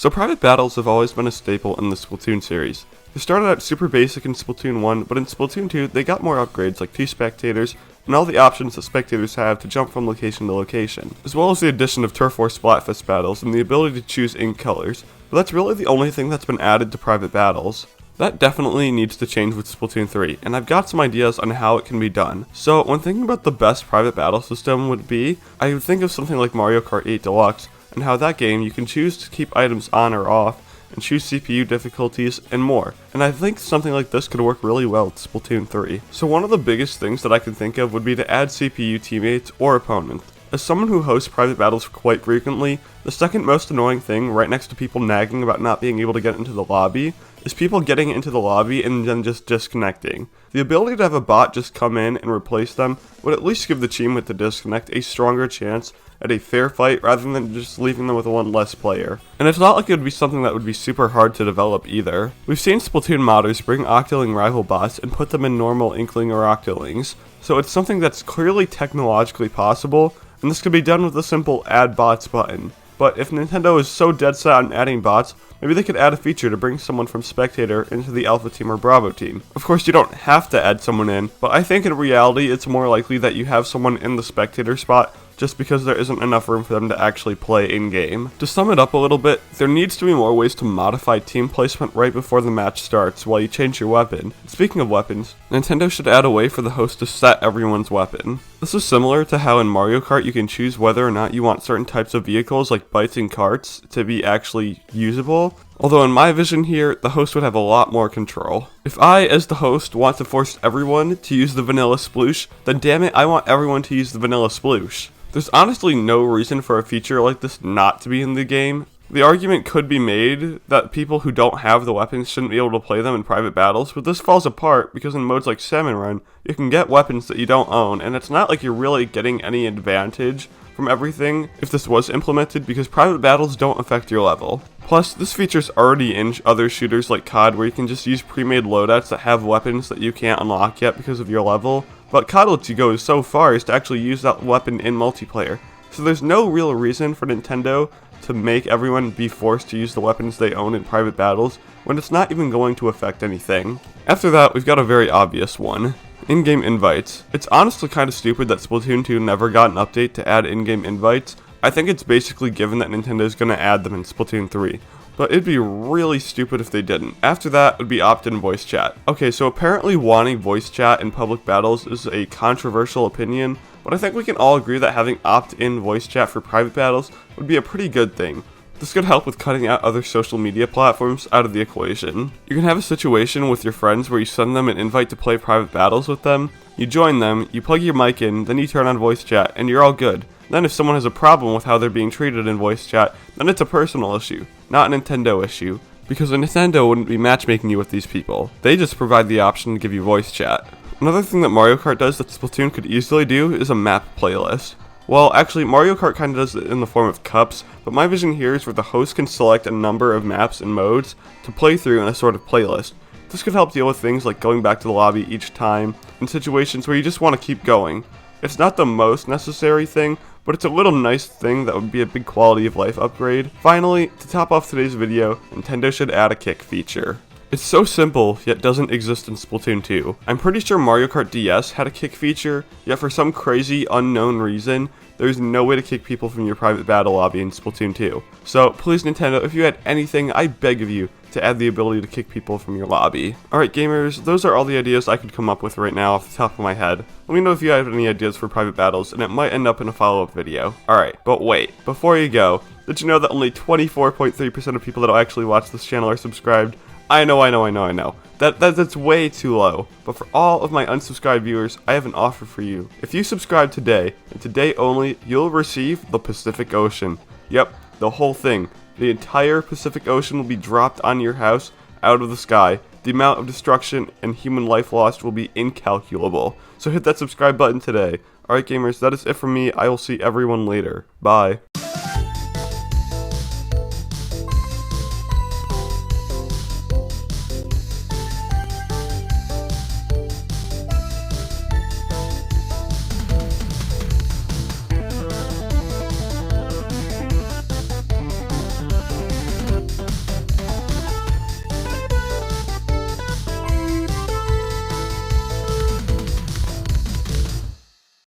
So private battles have always been a staple in the Splatoon series. They started out super basic in Splatoon 1, but in Splatoon 2 they got more upgrades like 2 spectators, and all the options that spectators have to jump from location to location, as well as the addition of Turf War Splatfest battles and the ability to choose ink colors, but that's really the only thing that's been added to private battles. That definitely needs to change with Splatoon 3, and I've got some ideas on how it can be done. So when thinking about the best private battle system would be, I would think of something like Mario Kart 8 Deluxe, and how that game you can choose to keep items on or off, and choose CPU difficulties, and more. And I think something like this could work really well with Splatoon 3. So one of the biggest things that I can think of would be to add CPU teammates or opponents. As someone who hosts private battles quite frequently, the second most annoying thing, right next to people nagging about not being able to get into the lobby, is people getting into the lobby and then just disconnecting. The ability to have a bot just come in and replace them would at least give the team with the disconnect a stronger chance at a fair fight rather than just leaving them with one less player. And it's not like it would be something that would be super hard to develop either. We've seen Splatoon modders bring Octoling rival bots and put them in normal Inkling or Octolings, so it's something that's clearly technologically possible, and this could be done with a simple add bots button. But if Nintendo is so dead set on adding bots, maybe they could add a feature to bring someone from Spectator into the Alpha Team or Bravo Team. Of course, you don't have to add someone in, but I think in reality it's more likely that you have someone in the Spectator spot just because there isn't enough room for them to actually play in-game. To sum it up a little bit, there needs to be more ways to modify team placement right before the match starts while you change your weapon. Speaking of weapons, Nintendo should add a way for the host to set everyone's weapon. This is similar to how in Mario Kart you can choose whether or not you want certain types of vehicles like bikes and carts to be actually usable. Although in my vision here, the host would have a lot more control. If I, as the host, want to force everyone to use the vanilla sploosh, then damn it, I want everyone to use the vanilla sploosh. There's honestly no reason for a feature like this not to be in the game. The argument could be made that people who don't have the weapons shouldn't be able to play them in private battles, but this falls apart because in modes like Salmon Run, you can get weapons that you don't own, and it's not like you're really getting any advantage from everything if this was implemented, because private battles don't affect your level. Plus, this feature's already in other shooters like COD where you can just use pre-made loadouts that have weapons that you can't unlock yet because of your level, but COD lets you go so far as to actually use that weapon in multiplayer. So there's no real reason for Nintendo to make everyone be forced to use the weapons they own in private battles when it's not even going to affect anything. After that, we've got a very obvious one. In-game invites. It's honestly kind of stupid that Splatoon 2 never got an update to add in-game invites. I think it's basically given that Nintendo's going to add them in Splatoon 3. But it'd be really stupid if they didn't. After that would be opt-in voice chat. Okay, so apparently wanting voice chat in public battles is a controversial opinion, but I think we can all agree that having opt-in voice chat for private battles would be a pretty good thing. This could help with cutting out other social media platforms out of the equation. You can have a situation with your friends where you send them an invite to play private battles with them, you join them, you plug your mic in, then you turn on voice chat, and you're all good. Then if someone has a problem with how they're being treated in voice chat, then it's a personal issue, not a Nintendo issue, because a Nintendo wouldn't be matchmaking you with these people. They just provide the option to give you voice chat. Another thing that Mario Kart does that Splatoon could easily do is a map playlist. Well, actually, Mario Kart kind of does it in the form of cups, but my vision here is where the host can select a number of maps and modes to play through in a sort of playlist. This could help deal with things like going back to the lobby each time, in situations where you just want to keep going. It's not the most necessary thing, but it's a little nice thing that would be a big quality of life upgrade. Finally, to top off today's video, Nintendo should add a kick feature. It's so simple, yet doesn't exist in Splatoon 2. I'm pretty sure Mario Kart DS had a kick feature, yet for some crazy unknown reason, there's no way to kick people from your private battle lobby in Splatoon 2. So please Nintendo, if you had anything, I beg of you to add the ability to kick people from your lobby. Alright gamers, those are all the ideas I could come up with right now off the top of my head. Let me know if you have any ideas for private battles, and it might end up in a follow-up video. Alright, but wait, before you go, did you know that only 24.3% of people that actually watch this channel are subscribed? I know. That's way too low. But for all of my unsubscribed viewers, I have an offer for you. If you subscribe today, and today only, you'll receive the Pacific Ocean. Yep, the whole thing. The entire Pacific Ocean will be dropped on your house out of the sky. The amount of destruction and human life lost will be incalculable. So hit that subscribe button today. Alright gamers, that is it from me. I will see everyone later. Bye.